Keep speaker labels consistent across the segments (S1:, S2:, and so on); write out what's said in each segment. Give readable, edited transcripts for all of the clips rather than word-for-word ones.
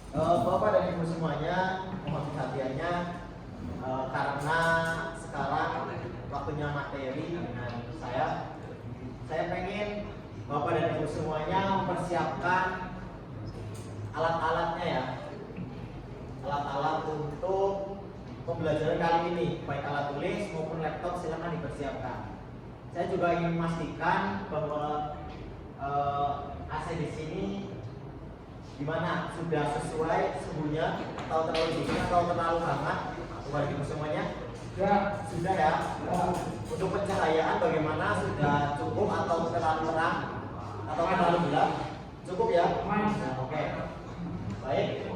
S1: Bapak dan Ibu semuanya, mohon perhatiannya karena sekarang waktunya materi dengan saya. Saya pengen Bapak dan Ibu semuanya mempersiapkan alat-alatnya ya, alat-alat untuk pembelajaran kali ini, baik alat tulis maupun laptop silakan dipersiapkan. Saya juga ingin memastikan bahwa AC di sini gimana, sudah sesuai suhunya atau terlalu dingin atau terlalu hangat buat ibu semuanya? Sudah ya. Untuk pencahayaan bagaimana, sudah cukup atau terlalu terang atau terlalu gelap? Cukup ya? Oke. Baik.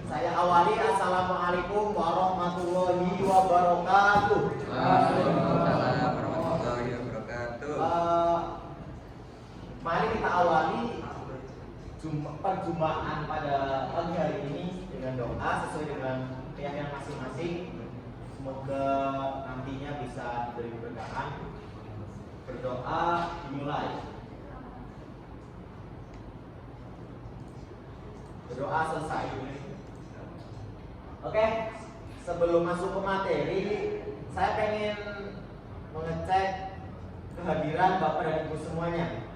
S1: Saya awali. Assalamualaikum warahmatullahi wabarakatuh.
S2: Waalaikumsalam warahmatullahi wabarakatuh.
S1: Mari kita awali perjumpaan pada pagi hari ini dengan doa sesuai dengan keyakinan masing-masing. Semoga nantinya bisa diberi keberkahan. Berdoa dimulai. Berdoa selesai. Oke, sebelum masuk ke materi, saya pengen mengecek kehadiran Bapak dan Ibu semuanya.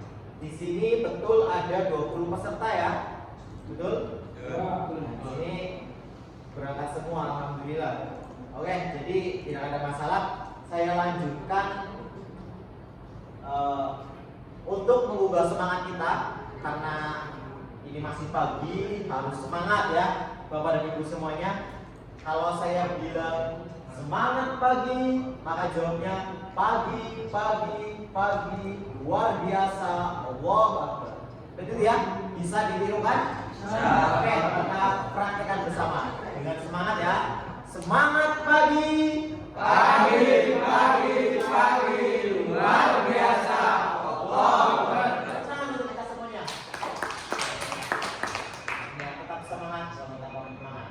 S1: Di sini betul ada 20 peserta ya? Betul? Ya. Ini berangkat semua, alhamdulillah. Oke, jadi tidak ada masalah. Saya lanjutkan untuk menggugah semangat kita karena ini masih pagi, harus semangat ya, Bapak dan Ibu semuanya. Kalau saya bilang semangat pagi, maka jawabnya pagi, pagi, pagi, luar biasa, Allahu Akbar. Betul ya? Bisa ditiru kan? Oke, kita praktekkan bersama dengan semangat ya. Semangat pagi,
S2: Pagi, pagi, pagi, luar biasa, Allahu Akbar.
S1: Senang untuk kita semuanya. Ya, tetap semangat, sama-sama semangat.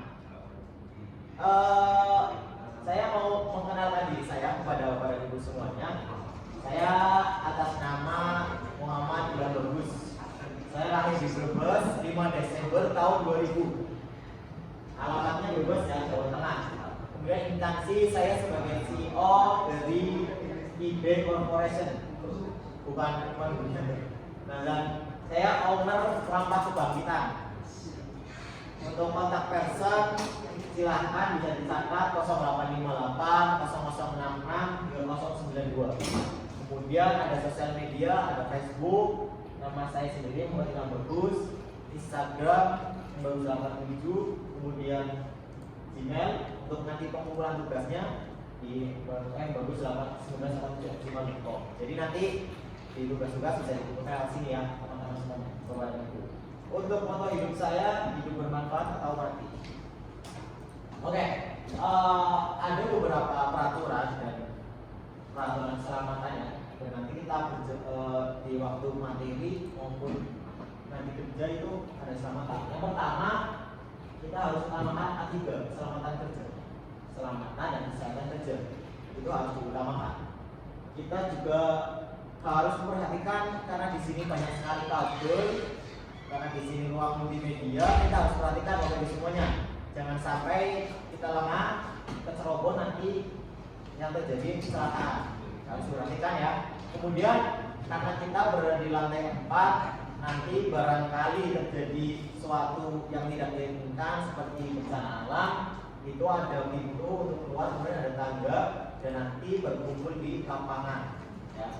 S1: Saya mau mengenalkan diri saya kepada Bapak dan Ibu semuanya. Saya atas nama Muhammad Ibrahim Bagus. Saya lahir di Brebes 5 Desember tahun 2000. Alamatnya Brebes ya, Jawa Tengah. Kemudian instansi saya sebagai CEO dari IB Corporation, bukan bukan. Nah, dan saya owner Rampas Kebangkitan. Untuk kontak person silahkan bisa dicatat 0858 0066 2092. Kemudian ada sosial media, ada Facebook, nama saya sendiri Muhammad Ibrahim Bagus, Instagram bagus87, kemudian Gmail untuk nanti pengumpulan tugasnya di bagus81987@gmail.com. Jadi nanti di tugas-tugas bisa dikumpulkan di sini ya teman-teman semuanya. Untuk moto hidup saya, hidup bermanfaat atau mati. Oke, ada beberapa peraturan dan peraturan keselamatannya. Dan nanti kita di waktu materi maupun nanti kerja itu ada keselamatan. Yang pertama, kita harus utamakan A3, keselamatan kerja, keselamatan dan kesehatan kerja. Itu harus diutamakan. Kita juga harus memperhatikan karena di sini banyak sekali kabel, karena di sini ruang multimedia, kita harus perhatikan Bapak Ibu semuanya. Jangan sampai kita lengah, kecerobon nanti yang terjadi kecelakaan. Harus perhatikan ya. Kemudian karena kita berada di lantai 4, nanti barangkali terjadi suatu yang tidak diinginkan seperti bencana alam, itu ada pintu untuk keluar, kemudian ada tangga dan nanti berkumpul di lapangan ya,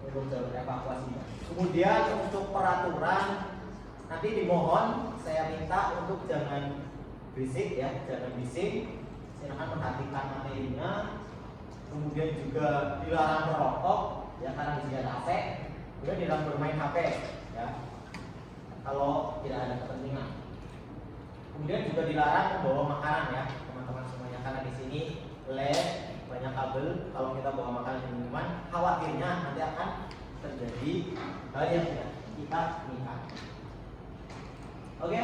S1: untuk jalur evakuasinya. Kemudian untuk peraturan nanti dimohon saya minta untuk jangan berisik ya, jangan bising. Silakan perhatikan materinya. Kemudian juga dilarang merokok ya karena di sini ada AC. Kemudian dilarang bermain HP ya kalau tidak ada kepentingan. Kemudian juga dilarang membawa makanan ya teman-teman semuanya, karena di sini led banyak kabel. Kalau kita bawa makanan dan minuman, khawatirnya nanti akan terjadi hal yang tidak kita inginkan. Oke,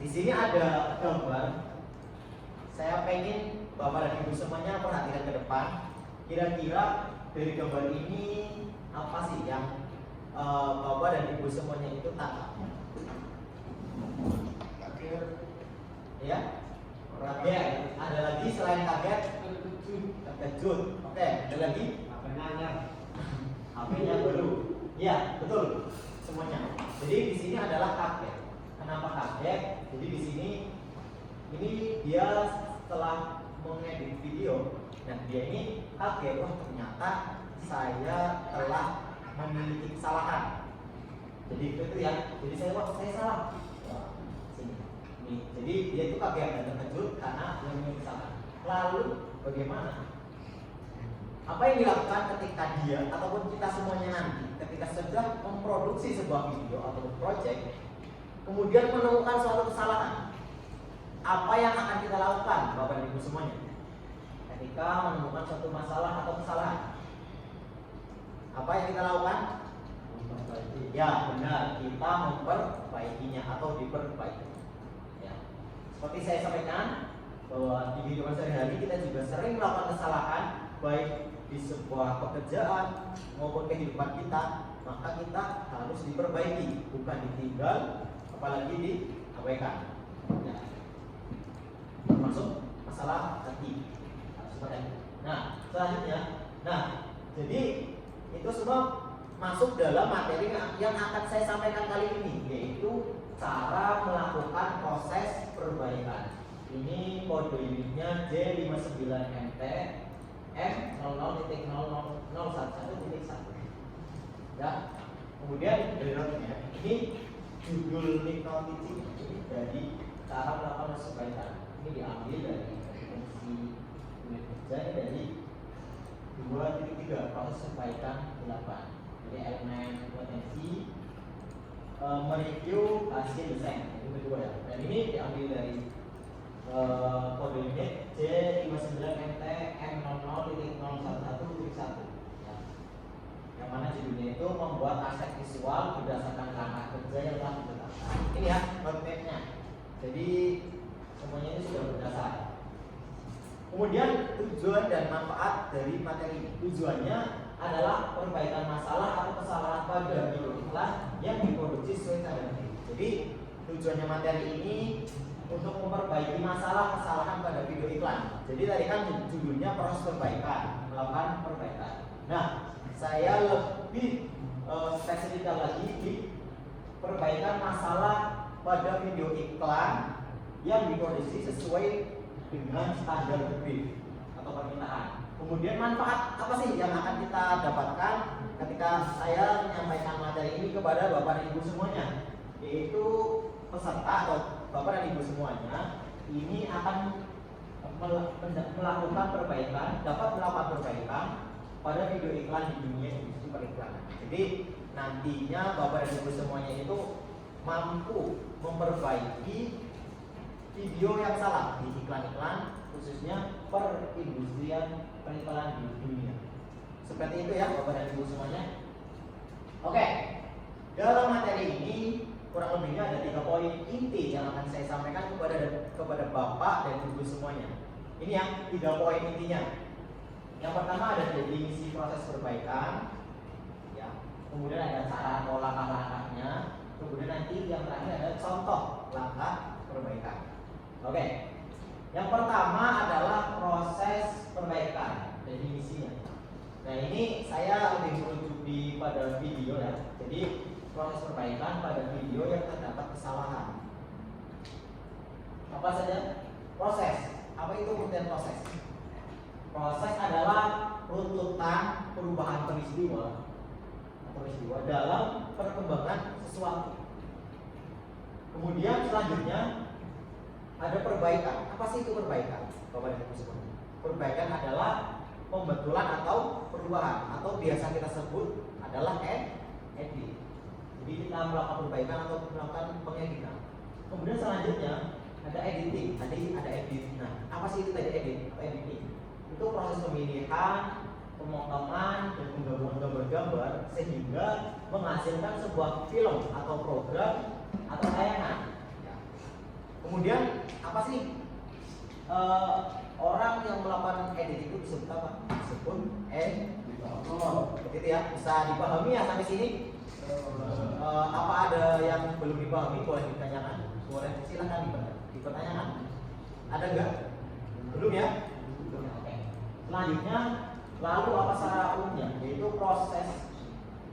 S1: di sini ada gambar. Saya pengen Bapak dan Ibu semuanya perhatikan ke depan. Kira-kira dari gambar ini apa sih yang Bapak dan Ibu semuanya itu tangkap? Ya, kaget. Ada lagi selain kaget? Terkejut. Oke, ada lagi? HP-nya baru. Ya, betul. Semuanya. Jadi di sini adalah kaget. Kenapa kaget? Jadi di sini ini dia setelah mengedit video dan dia ini kaget, wah ternyata saya telah memiliki kesalahan. Jadi itu ya. Jadi saya salah. Wah, sini. Ini. Jadi dia itu kaget dan terkejut karena memiliki kesalahan. Lalu bagaimana? Apa yang dilakukan ketika dia ataupun kita semuanya nanti ketika sudah memproduksi sebuah video atau project kemudian menemukan suatu kesalahan, apa yang akan kita lakukan Bapak dan Ibu semuanya ketika menemukan suatu masalah atau kesalahan? Apa yang kita lakukan? Ya benar, kita memperbaikinya atau diperbaiki ya. Seperti saya sampaikan bahwa di kehidupan sehari-hari kita juga sering melakukan kesalahan baik di sebuah pekerjaan maupun kehidupan kita, maka kita harus diperbaiki, bukan ditinggal, apalagi diabaikan. Ya. Termasuk masalah hati. Seperti itu. Nah, selanjutnya, jadi itu semua masuk dalam materi yang akan saya sampaikan kali ini, yaitu cara melakukan proses perbaikan. Ini kode unitnya J59MT M00.00011.1. Ya. Kemudian berikutnya ini judul Nikno Teaching ini dari cara melakukan perbaikan. Ini diambil dari fungsi unit kerja dari 2.3 proses perbaikan 8. Jadi elemen potensi mereview hasil desain itu kedua ya. Dan ini diambil dari kode unit J59MT M00.011.1 ya. Yang mana judulnya itu membuat aset visual berdasarkan langkah kerja yang telah ditetapkan. Ini ya roadmap-nya. Jadi semuanya ini sudah berdasar. Kemudian tujuan dan manfaat dari materi ini. Tujuannya adalah perbaikan masalah atau kesalahan pada video iklan yang diproduksi sesuai standar. Jadi tujuannya materi ini untuk memperbaiki masalah kesalahan pada video iklan. Jadi tadi kan judulnya proses perbaikan, melakukan perbaikan. Nah, saya lebih spesifik lagi di perbaikan masalah pada video iklan yang diproduksi sesuai dengan standar brief atau permintaan. Kemudian manfaat apa sih yang akan kita dapatkan ketika saya menyampaikan materi ini kepada Bapak dan Ibu semuanya? Yaitu peserta atau Bapak dan Ibu semuanya ini akan melakukan perbaikan, dapat melakukan perbaikan pada video iklan di dunia industri periklanan. Jadi nantinya Bapak dan Ibu semuanya itu mampu memperbaiki video yang salah di iklan-iklan khususnya perindustrian periklanan di dunia. Seperti itu ya Bapak dan Ibu semuanya. Oke, dalam materi ini kurang lebihnya ada 3 poin inti yang akan saya sampaikan kepada Bapak dan Ibu semuanya. Ini yang 3 poin intinya. Yang pertama ada definisi proses perbaikan, ya. Kemudian ada cara atau langkah-langkahnya. Kemudian nanti yang terakhir ada contoh langkah perbaikan. Oke. Yang pertama adalah proses perbaikan, definisinya. Nah ini saya lebih merujuk pada video ya. Jadi proses perbaikan pada video yang terdapat kesalahan. Apa saja? Proses. Apa itu pengertian proses? Proses adalah runtutan perubahan peristiwa dalam perkembangan sesuatu. Kemudian selanjutnya ada perbaikan. Apa sih itu perbaikan? Bapak dan Ibu semuanya. Perbaikan adalah pembetulan atau perubahan atau biasa kita sebut adalah edit. Jadi kita melakukan perbaikan atau melakukan pengeditan. Kemudian selanjutnya ada editing. Tadi ada edit. Nah, apa sih itu tadi edit atau editing? Itu proses pemilihan, pemotongan dan penggabungan gambar-gambar sehingga menghasilkan sebuah film atau program atau tayangan. Kemudian apa sih orang yang melakukan edit itu disebut apa? Disebut editor. Begitu ya, bisa dipahami ya sampai sini? Apa ada yang belum dipahami boleh ditanyakan. Boleh silakan ditanyakan. Dipertanyakan? Ada nggak? Belum ya? Belum. Oke. Selanjutnya, lalu apa secara umumnya? Yaitu proses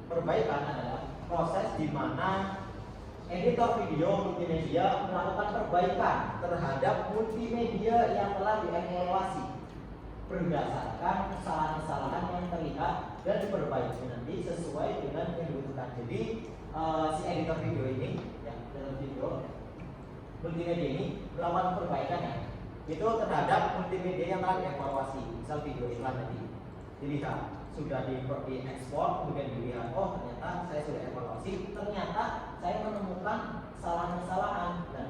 S1: perbaikan adalah proses di mana editor video multimedia melakukan perbaikan terhadap multimedia yang telah dievaluasi berdasarkan kesalahan-kesalahan yang terlihat dan diperbaiki nanti sesuai dengan yang dibutuhkan. Jadi si editor video ini, ya, editor video multimedia ini melakukan perbaikan ya, itu terhadap multimedia yang telah dievaluasi, misal video iklan tadi dilihat sudah diekspor, kemudian dilihat, oh ternyata saya sudah evaluasi, ternyata saya menemukan kesalahan-kesalahan dan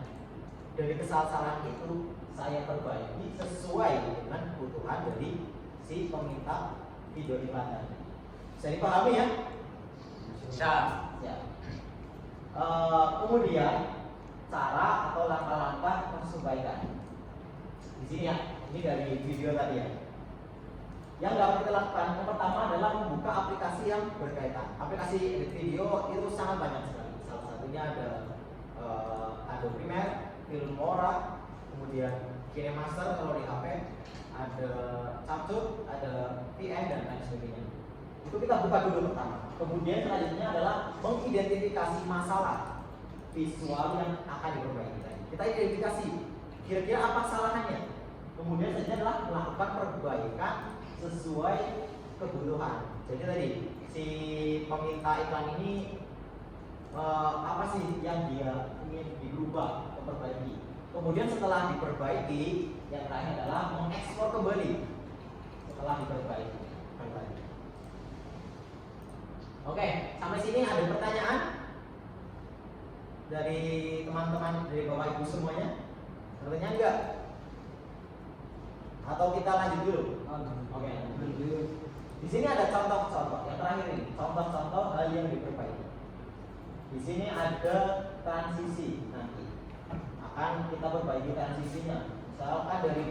S1: dari kesalahan itu saya perbaiki sesuai dengan kebutuhan dari si peminta video iklan tadi. Bisa dipahami ya?
S2: Bisa.
S1: Ya. Kemudian cara atau langkah-langkah perbaikan. Di sini ya, ini dari video tadi ya. Yang dapat kita lakukan yang pertama adalah membuka aplikasi yang berkaitan. Aplikasi edit video itu sangat banyak sekali. Salah satunya ada Adobe Premiere, Filmora, kemudian KineMaster kalau di HP, ada CapCut, ada VN dan lain sebagainya. Itu kita buka dulu pertama. Kemudian selanjutnya adalah mengidentifikasi masalah visual yang akan diperbaiki. Kita identifikasi kira-kira apa kesalahannya. Kemudian selanjutnya adalah melakukan perbaikan sesuai kebutuhan. Jadi tadi si peminta iklan ini apa sih yang dia ingin dirubah atau perbaiki. Kemudian setelah diperbaiki, yang terakhir adalah mengekspor kembali setelah diperbaiki. Oke, sampai sini ada pertanyaan dari teman-teman, dari bapak ibu semuanya? Pertanyaan enggak? Atau kita lanjut dulu? Oke, lanjut dulu. Di sini ada contoh-contoh. Yang terakhir ini, contoh-contoh hal yang diperbaiki. Di sini ada transisi nanti. Akan kita perbaiki transisinya. Misalkan dari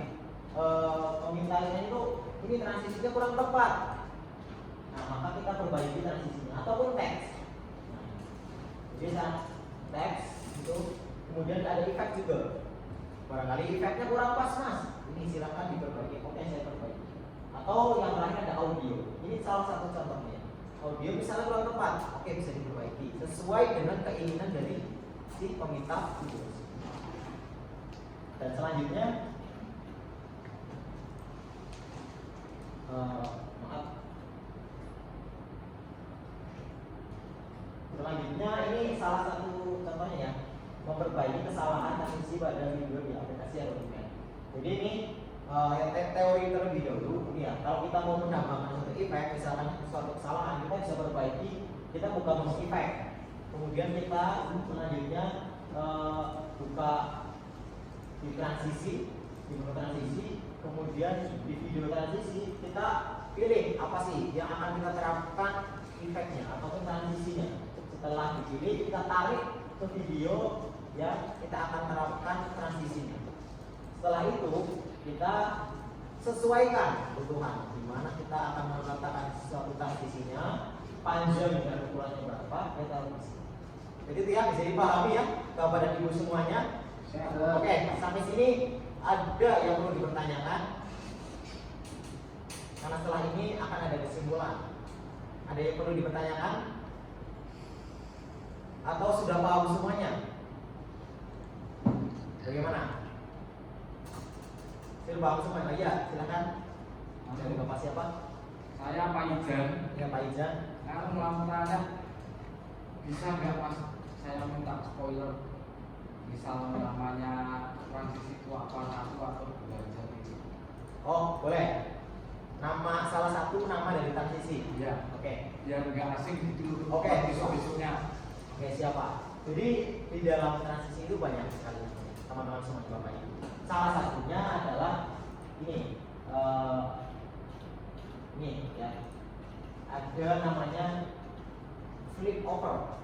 S1: pemintanya itu, ini transisinya kurang tepat. Nah, maka kita perbaiki transisinya. Ataupun teks. Nah, jadi teks itu, kemudian ada efek juga. Barangkali efeknya kurang pas mas, ini silakan diperbaiki. Oke, saya perbaiki. Atau yang terakhir ada audio. Ini salah satu contohnya. Audio misalnya kurang tepat, oke bisa diperbaiki sesuai dengan keinginan dari si peminta video. Dan selanjutnya, maaf. Selanjutnya ini salah satu contohnya ya, memperbaiki kesalahan transisi pada video di aplikasi Adobe Premiere. Jadi ini teori terlebih dahulu. Ini ya, kalau kita mau menambahkan suatu efek, misalkan suatu kesalahan, kita bisa perbaiki. Kita buka menu efek, kemudian kita selanjutnya buka di transisi, di menu transisi, kemudian di video transisi kita pilih apa sih yang akan kita terapkan efeknya ataupun transisinya. Setelah dipilih, kita tarik ke video ya, kita akan terapkan transisinya. Setelah itu kita sesuaikan kebutuhan di mana kita akan meletakkan suatu transisinya, panjang dan ukurannya berapa, kita taruh. Jadi itu ya bisa dipahami ya Bapak dan Ibu semuanya. Oke, sampai sini ada yang perlu dipertanyakan? Karena setelah ini akan ada kesimpulan. Ada yang perlu dipertanyakan? Atau sudah paham semuanya? Bagaimana? Sudah paham semuanya? Ya, silakan. Dari Bapak siapa?
S3: Saya Pak Ijan.
S1: Ya, Pak Ijan.
S3: Kalau mau tanya, bisa nggak Mas? Saya minta spoiler. Misal namanya transisi itu apa, satu atau dua jadi.
S1: Oh, boleh. Nama salah satu nama dari transisi.
S3: Iya.
S1: Oke.
S3: Biar nggak asing gitu.
S1: Oke.
S3: Besok-besoknya.
S1: Oke, siapa? Jadi di dalam transisi itu banyak sekali teman-teman semua Bapak Ibu. Salah satunya adalah ini, ini ya. Ada namanya flip over.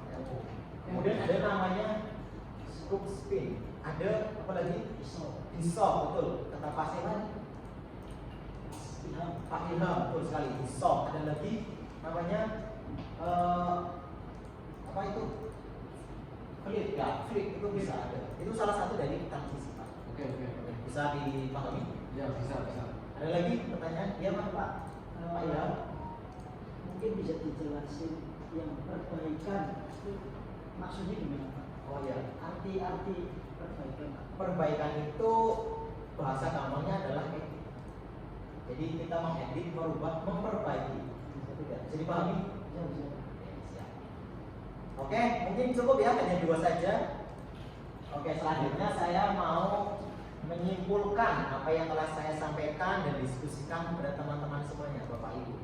S1: Kemudian ada namanya scoop spin. Ada apa lagi? Dissolve, betul. Kata Pak Seman, Pak Ilham, betul sekali. Dissolve. Ada lagi namanya apa itu? Flip, ya, flip itu bisa ada. Itu salah satu dari transisi Pak.
S3: Oke.
S1: Bisa dipahami?
S3: Ya, bisa.
S1: Ada lagi pertanyaan? Iya Pak. Pak Ilham.
S4: Mungkin bisa dijelasin yang perbaikan itu maksudnya gimana Pak?
S1: Oh iya.
S4: Arti perbaikan Pak.
S1: Perbaikan itu bahasa gampangnya adalah edit. Jadi kita mengedit, merubah, memperbaiki. Bisa dipahami?
S4: Bisa.
S1: Oke, mungkin cukup ya, hanya 2 saja. Oke, selanjutnya saya mau menyimpulkan apa yang telah saya sampaikan dan diskusikan kepada teman-teman semuanya, Bapak Ibu.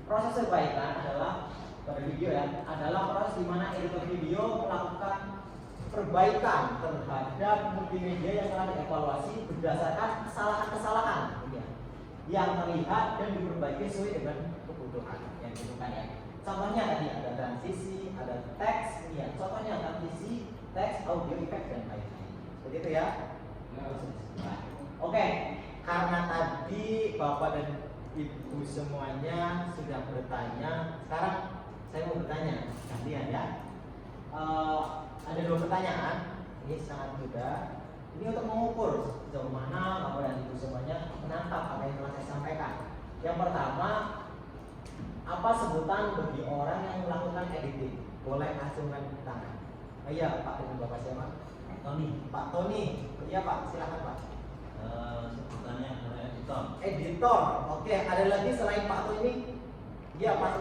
S1: Proses perbaikan adalah pada video ya, adalah proses di mana editor video melakukan perbaikan terhadap multimedia yang telah dievaluasi berdasarkan kesalahan-kesalahan yang terlihat dan diperbaiki sesuai dengan kebutuhan yang dibutuhkan ya. Contohnya tadi ada transisi, ada teks, ya. Contohnya transisi, teks, audio, efek dan lain-lain. Seperti itu ya. Oke, karena tadi Bapak dan Ibu semuanya sudah bertanya, sekarang saya mau bertanya gantian ya. Ada 2 pertanyaan, ini sangat mudah. Ini untuk mengukur sejauh mana Bapak dan Ibu semuanya menangkap apa yang telah saya sampaikan. Yang pertama, apa sebutan bagi orang yang melakukan editing? Boleh acungkan tangan. Oh iya, Pak, dengan Bapak siapa? Tony. Pak Tony. Iya Pak, silakan Pak.
S5: Sebutannya adalah editor.
S1: Editor. Oke, ada lagi selain Pak Tony? Iya Pak.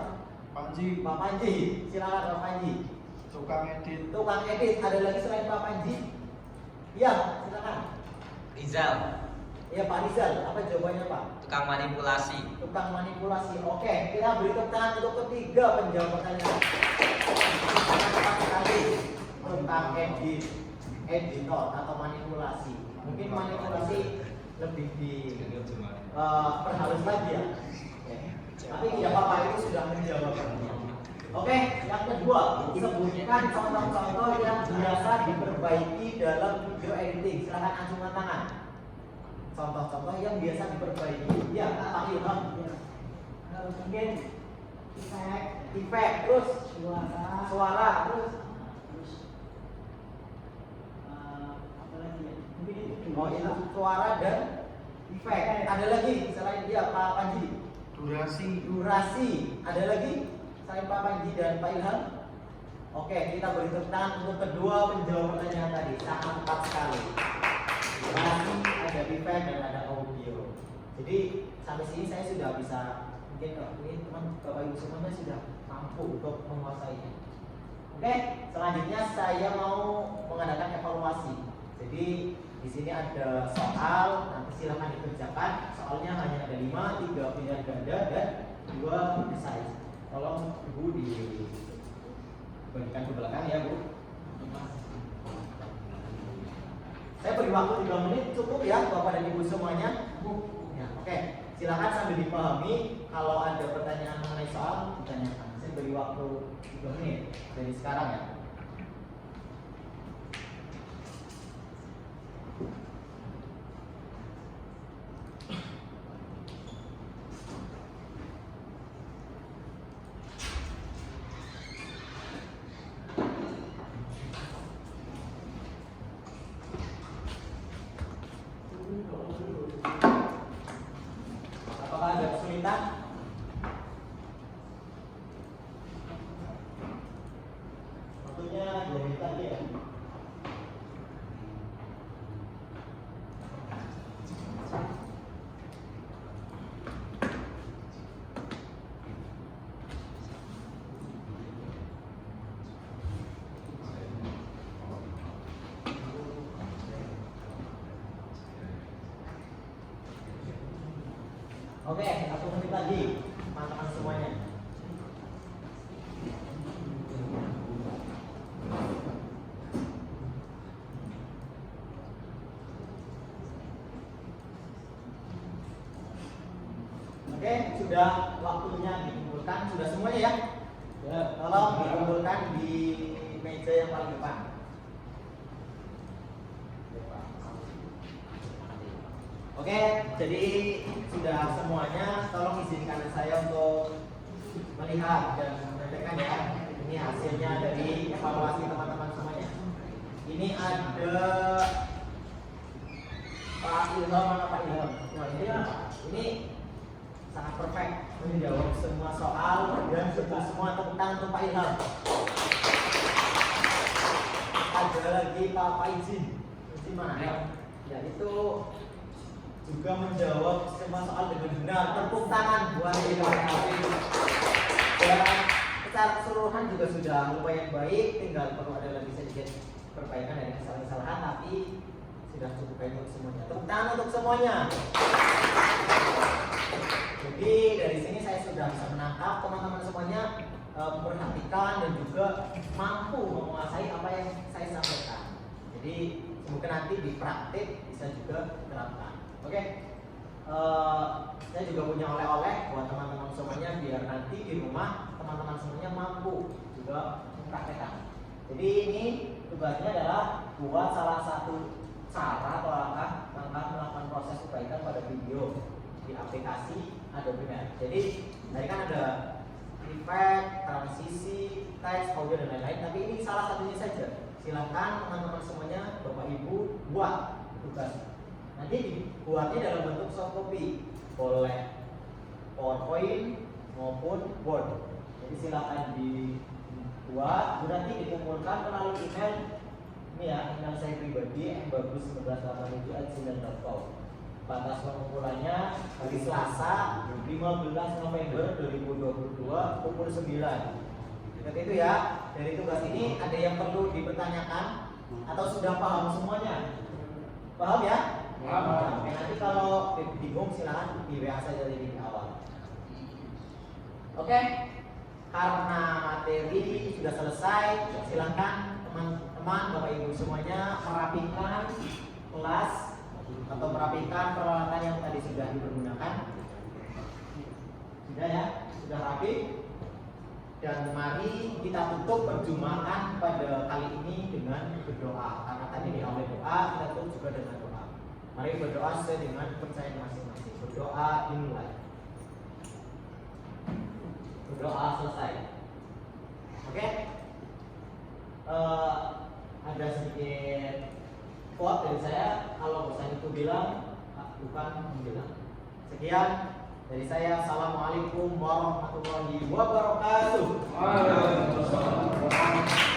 S5: Panji.
S1: Pak Panji. Silakan Pak Panji.
S5: Tukang edit.
S1: Tukang edit. Ada lagi selain Pak Panji? Iya, silakan.
S2: Rizal,
S1: Iya Pak Rizal. Apa jawabannya Pak?
S2: tukang manipulasi.
S1: Tukang manipulasi. Oke, kita beri tepuk tangan untuk ketiga penjawab pertanyaan. Tepat sekali. Tukang edit, editor atau manipulasi. Mungkin manipulasi lebih di perhalus lagi ya. Oke. Tapi tidak apa-apa, itu sudah menjawabnya. Oke, yang kedua, sebutkan contoh-contoh yang biasa diperbaiki dalam video editing. Silakan acungkan tangan. Contoh-contoh yang biasa diperbaiki. Ya, Pak Ilham.
S4: Ya. Mungkin
S1: Efek, terus suara, terus
S4: apa lagi ya? Mungkin itu
S1: oh itu suara dan efek. Ada lagi selain dia Pak Panji? Durasi. Ada lagi selain Pak Panji dan Pak Ilham? Oke, kita beri tepuk tangan untuk kedua penjawab pertanyaan tadi. Sangat tepat sekali. Durasi, ada efek dan ada audio. Jadi sampai sini saya sudah bisa, mungkin ini teman Bapak Ibu semuanya sudah mampu untuk menguasainya. Oke, selanjutnya saya mau mengadakan evaluasi. Jadi di sini ada soal, nanti silakan dikerjakan. Soalnya hanya ada 5, 3 pilihan ganda dan 2 esai. Tolong Ibu dibagikan ke belakang ya Bu. Saya beri waktu 3 menit, cukup ya Bapak dan Ibu semuanya. Ya, oke, silakan sambil dipahami. Kalau ada pertanyaan mengenai soal, ditanyakan. Saya beri waktu 3 menit dari sekarang ya. Apakah ada kesulitan? Waktunya 2 menit lagi ya. Oke, 1 menit lagi, teman-teman semuanya. Oke, sudah waktunya dikumpulkan, sudah semuanya ya. Tolong dikumpulkan di meja yang paling depan. Oke, jadi sudah semuanya. Tolong izinkan saya untuk melihat dan menyampaikan ya. Ini hasilnya dari evaluasi teman-teman semuanya. Ini ada Ilham mana Pak Ilham? Wah ini sangat perfect menjawab semua soal dan betul semua. Tepuk tangan untuk Pak Ilham. Ada lagi Pak Izin. Izin mana? Ya itu juga menjawab semua soal dengan benar. Tepuk tangan buat Ilham. Dan secara keseluruhan juga sudah lumayan baik. Tinggal perlu ada lagi sedikit perbaikan dari kesalahan-kesalahan, tapi sudah cukup baik untuk semuanya. Tepuk tangan untuk semuanya. Jadi dari sini saya sudah bisa menangkap teman-teman semuanya memperhatikan dan juga mampu menguasai apa yang saya sampaikan. Jadi semoga nanti di praktik bisa juga diterapkan. Oke. Saya juga punya oleh-oleh buat teman-teman semuanya biar nanti di rumah teman-teman semuanya mampu juga mempraktekkan. Jadi ini tugasnya adalah buat salah satu cara atau langkah melakukan proses perbaikan pada video di aplikasi Adobe Premiere. Jadi tadi kan ada effect, transisi, teks, audio dan lain-lain. Tapi ini salah satunya saja. Silakan teman-teman semuanya, Bapak Ibu buat tugas. Nanti dibuatnya dalam bentuk soft copy, boleh PowerPoint maupun Word. Jadi silakan dibuat, nanti dikumpulkan melalui email. Ini ya, email saya pribadi mbagus1987@gmail.com. Batas pengumpulannya hari Selasa 15 November 2022 pukul 9. Seperti itu ya. Dari tugas ini ada yang perlu dipertanyakan atau sudah paham semuanya? Paham ya? Paham. Nanti kalau bingung silakan di WA saja di awal. Oke. Karena materi sudah selesai, silakan teman-teman Bapak Ibu semuanya merapikan kelas atau merapikan peralatan yang tadi sudah dipergunakan. Sudah ya? Sudah rapi? Dan mari kita tutup perjumpaan pada kali ini dengan berdoa. Karena tadi di awal doa, kita tutup juga dengan doa. Mari berdoa sesuai dengan kepercayaan masing-masing. Berdoa dimulai. Berdoa selesai. Oke? Ada sedikit quote dari saya. Kalau bosan itu bilang, bukan membilang. Sekian dari saya. Assalamualaikum warahmatullahi wabarakatuh.
S3: Waalaikumsalam.